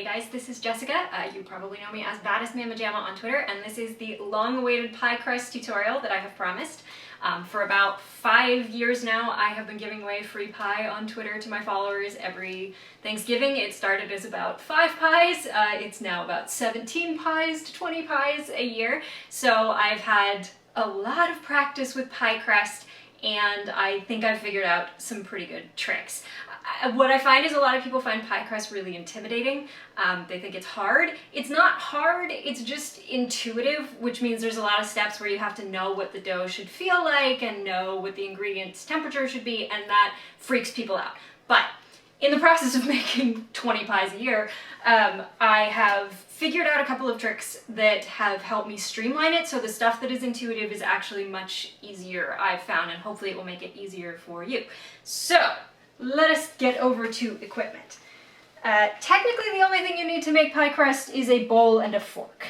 Hey guys, this is Jessica. You probably know me as Baddest Mama Jamma on Twitter, and this is the long-awaited pie crust tutorial that I have promised. For about 5 years now, I have been giving away free pie on Twitter to my followers every Thanksgiving. It started as about 5 pies. It's now about 17 pies to 20 pies a year. So I've had a lot of practice with pie crust, and I think I've figured out some pretty good tricks. What I find is a lot of people find pie crust really intimidating. They think it's hard. It's not hard, it's just intuitive, which means there's a lot of steps where you have to know what the dough should feel like and know what the ingredients temperature should be, and that freaks people out. But in the process of making 20 pies a year, I have figured out a couple of tricks that have helped me streamline it, so the stuff that is intuitive is actually much easier, I've found, and hopefully it will make it easier for you. So, let us get over to equipment. Technically, the only thing you need to make pie crust is a bowl and a fork.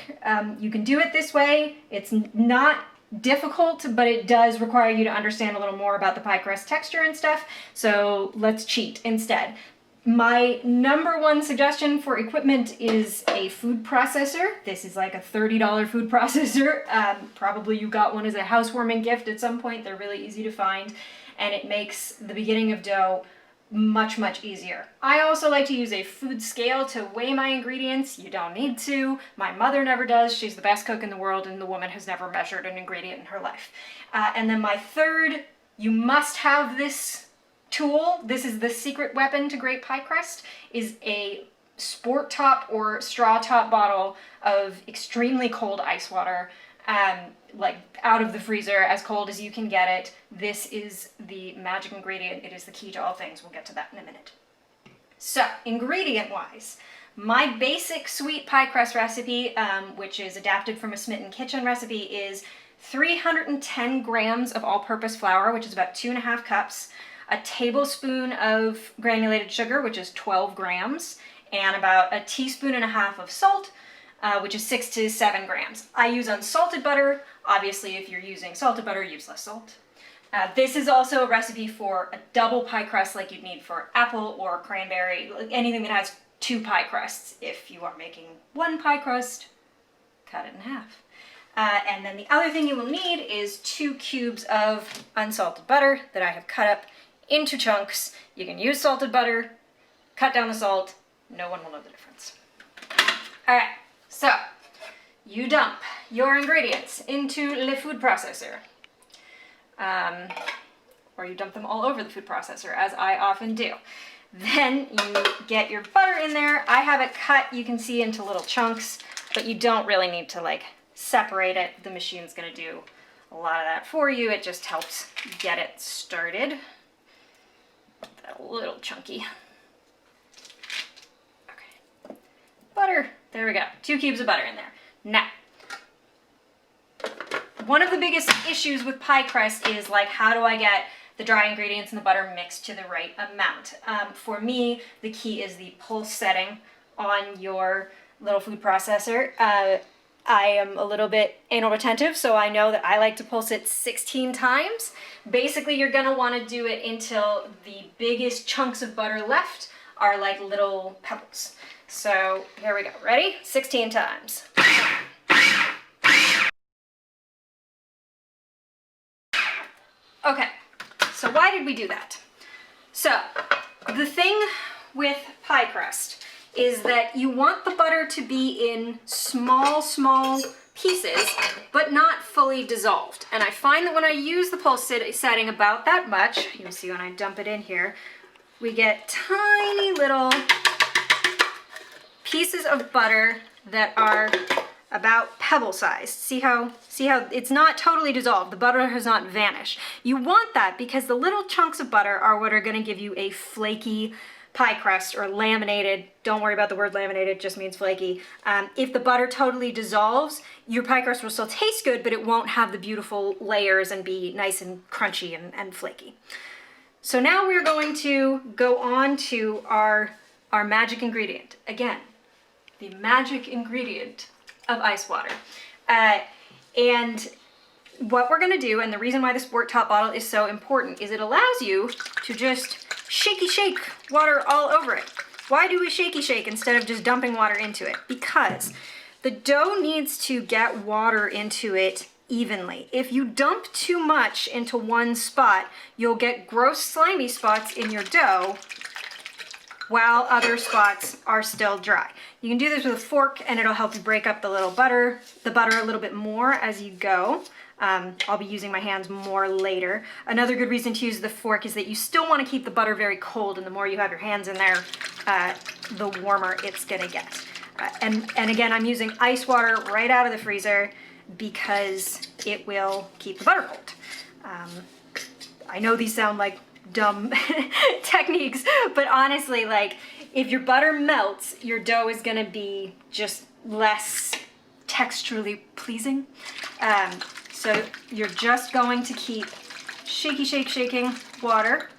You can do it this way. It's not difficult, but it does require you to understand a little more about the pie crust texture and stuff, so let's cheat instead. My #1 suggestion for equipment is a food processor. This is like a $30 food processor. Probably you got one as a housewarming gift at some point. They're really easy to find, and it makes the beginning of dough much easier. I also like to use a food scale to weigh my ingredients. You don't need to. My mother never does. She's the best cook in the world, and the woman has never measured an ingredient in her life. And then my third, you must have this tool. This is the secret weapon to great pie crust, is a sport top or straw top bottle of extremely cold ice water. Like out of the freezer, as cold as you can get it. This is the magic ingredient. It is the key to all things. We'll get to that in a minute. So, ingredient-wise, my basic sweet pie crust recipe, which is adapted from a Smitten Kitchen recipe, is 310 grams of all-purpose flour, which is about 2.5 cups, a tablespoon of granulated sugar, which is 12 grams, and about 1.5 teaspoons of salt, which is 6 to 7 grams. I use unsalted butter. Obviously, if you're using salted butter, use less salt. This is also a recipe for a double pie crust like you'd need for apple or cranberry, anything that has 2 pie crusts. If you are making 1 pie crust, cut it in half. And then the other thing you will need is 2 cubes of unsalted butter that I have cut up into chunks. You can use salted butter, cut down the salt, no one will know the difference. All right. So, you dump your ingredients into the food processor, or you dump them all over the food processor, as I often do. Then you get your butter in there. I have it cut, you can see, into little chunks, but you don't really need to like separate it. The machine's gonna do a lot of that for you. It just helps get it started. A little chunky. Okay. Butter. There we go. 2 cubes of butter in there. Now, one of the biggest issues with pie crust is like, how do I get the dry ingredients and the butter mixed to the right amount? For me, the key is the pulse setting on your little food processor. I am a little bit anal retentive, so I know that I like to pulse it 16 times. Basically, you're gonna wanna do it until the biggest chunks of butter left are like little pebbles. So here we go. Ready? 16 times. Okay, so why did we do that? So the thing with pie crust is that you want the butter to be in small pieces, but not fully dissolved. And I find that when I use the pulse setting about that much, you'll see when I dump it in here, we get tiny little pieces of butter that are about pebble sized. See how it's not totally dissolved. The butter has not vanished. You want that because the little chunks of butter are what are going to give you a flaky pie crust, or laminated. Don't worry about the word laminated, it just means flaky. If the butter totally dissolves, your pie crust will still taste good, but it won't have the beautiful layers and be nice and crunchy and flaky. So now we're going to go on to our magic ingredient. Again, the magic ingredient of ice water. And what we're gonna do, and the reason why the sport top bottle is so important, is it allows you to just shake water all over it. Why do we shaky shake instead of just dumping water into it? Because the dough needs to get water into it evenly. If you dump too much into one spot, you'll get gross slimy spots in your dough while other spots are still dry. You can do this with a fork and it'll help you break up the butter a little bit more as you go. I'll be using my hands more later. Another good reason to use the fork is that you still want to keep the butter very cold, and the more you have your hands in there, the warmer it's gonna get. And again, I'm using ice water right out of the freezer because it will keep the butter cold. I know these sound like dumb techniques, but honestly, like, if your butter melts, your dough is gonna be just less texturally pleasing. So you're just going to keep shaking water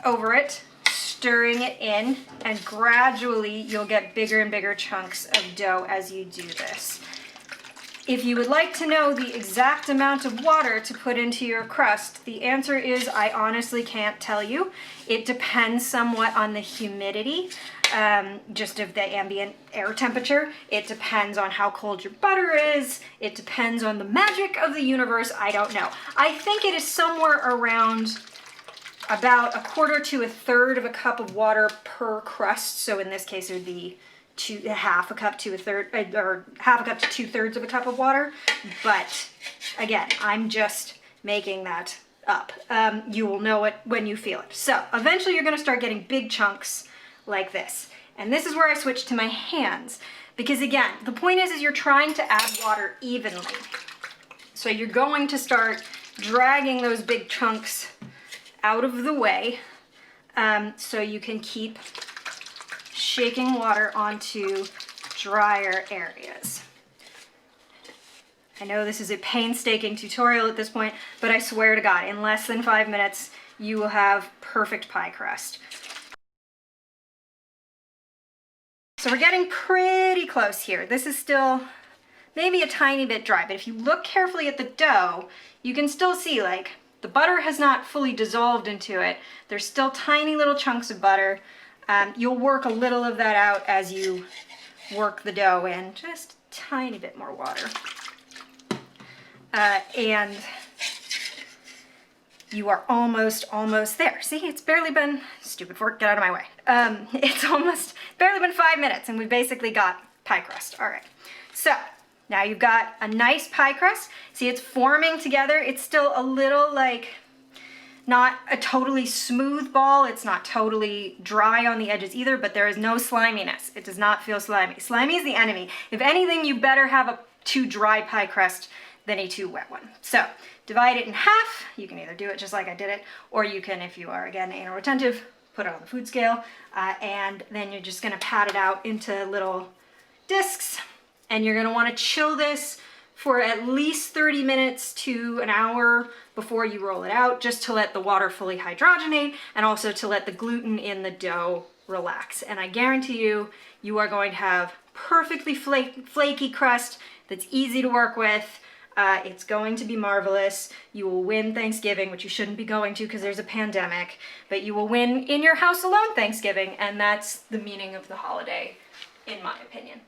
over it, stirring it in, and gradually you'll get bigger and bigger chunks of dough as you do this. If you would like to know the exact amount of water to put into your crust, the answer is I honestly can't tell you. It depends somewhat on the humidity, just of the ambient air temperature. It depends on how cold your butter is. It depends on the magic of the universe. I don't know. I think it is somewhere around about 1/4 to 1/3 of a cup of water per crust. So in this case, it would be half a cup to 1/3, or half a cup to 2/3 of a cup of water. But again, I'm just making that up. You will know it when you feel it. So eventually you're gonna start getting big chunks like this. And this is where I switch to my hands. Because again, the point is you're trying to add water evenly. So you're going to start dragging those big chunks out of the way, so you can keep shaking water onto drier areas. I know this is a painstaking tutorial at this point, but I swear to God, in less than 5 minutes, you will have perfect pie crust. So we're getting pretty close here. This is still maybe a tiny bit dry, but if you look carefully at the dough, you can still see, like, the butter has not fully dissolved into it. There's still tiny little chunks of butter. You'll work a little of that out as you work the dough in. Just a tiny bit more water. And you are almost there. See, it's barely been, stupid fork, get out of my way. It's almost barely been 5 minutes and we basically got pie crust. All right, so now you've got a nice pie crust. See, it's forming together. It's still a little, like, not a totally smooth ball. It's not totally dry on the edges either, but there is no sliminess. It does not feel slimy. Slimy is the enemy. If anything, you better have a too dry pie crust than a too wet one. So divide it in half. You can either do it just like I did it, or you can, if you are, again, anal retentive, put it on the food scale, and then you're just gonna pat it out into little discs, and you're gonna wanna chill this for at least 30 minutes to an hour before you roll it out, just to let the water fully hydrogenate and also to let the gluten in the dough relax. And I guarantee you, you are going to have perfectly flaky crust that's easy to work with. It's going to be marvelous. You will win Thanksgiving, which you shouldn't be going to because there's a pandemic, but you will win in your house alone Thanksgiving, and that's the meaning of the holiday, in my opinion.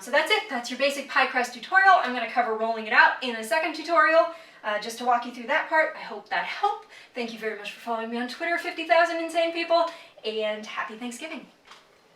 So that's it. That's your basic pie crust tutorial. I'm going to cover rolling it out in a second tutorial, just to walk you through that part. I hope that helped. Thank you very much for following me on Twitter, 50,000 insane people, and happy Thanksgiving.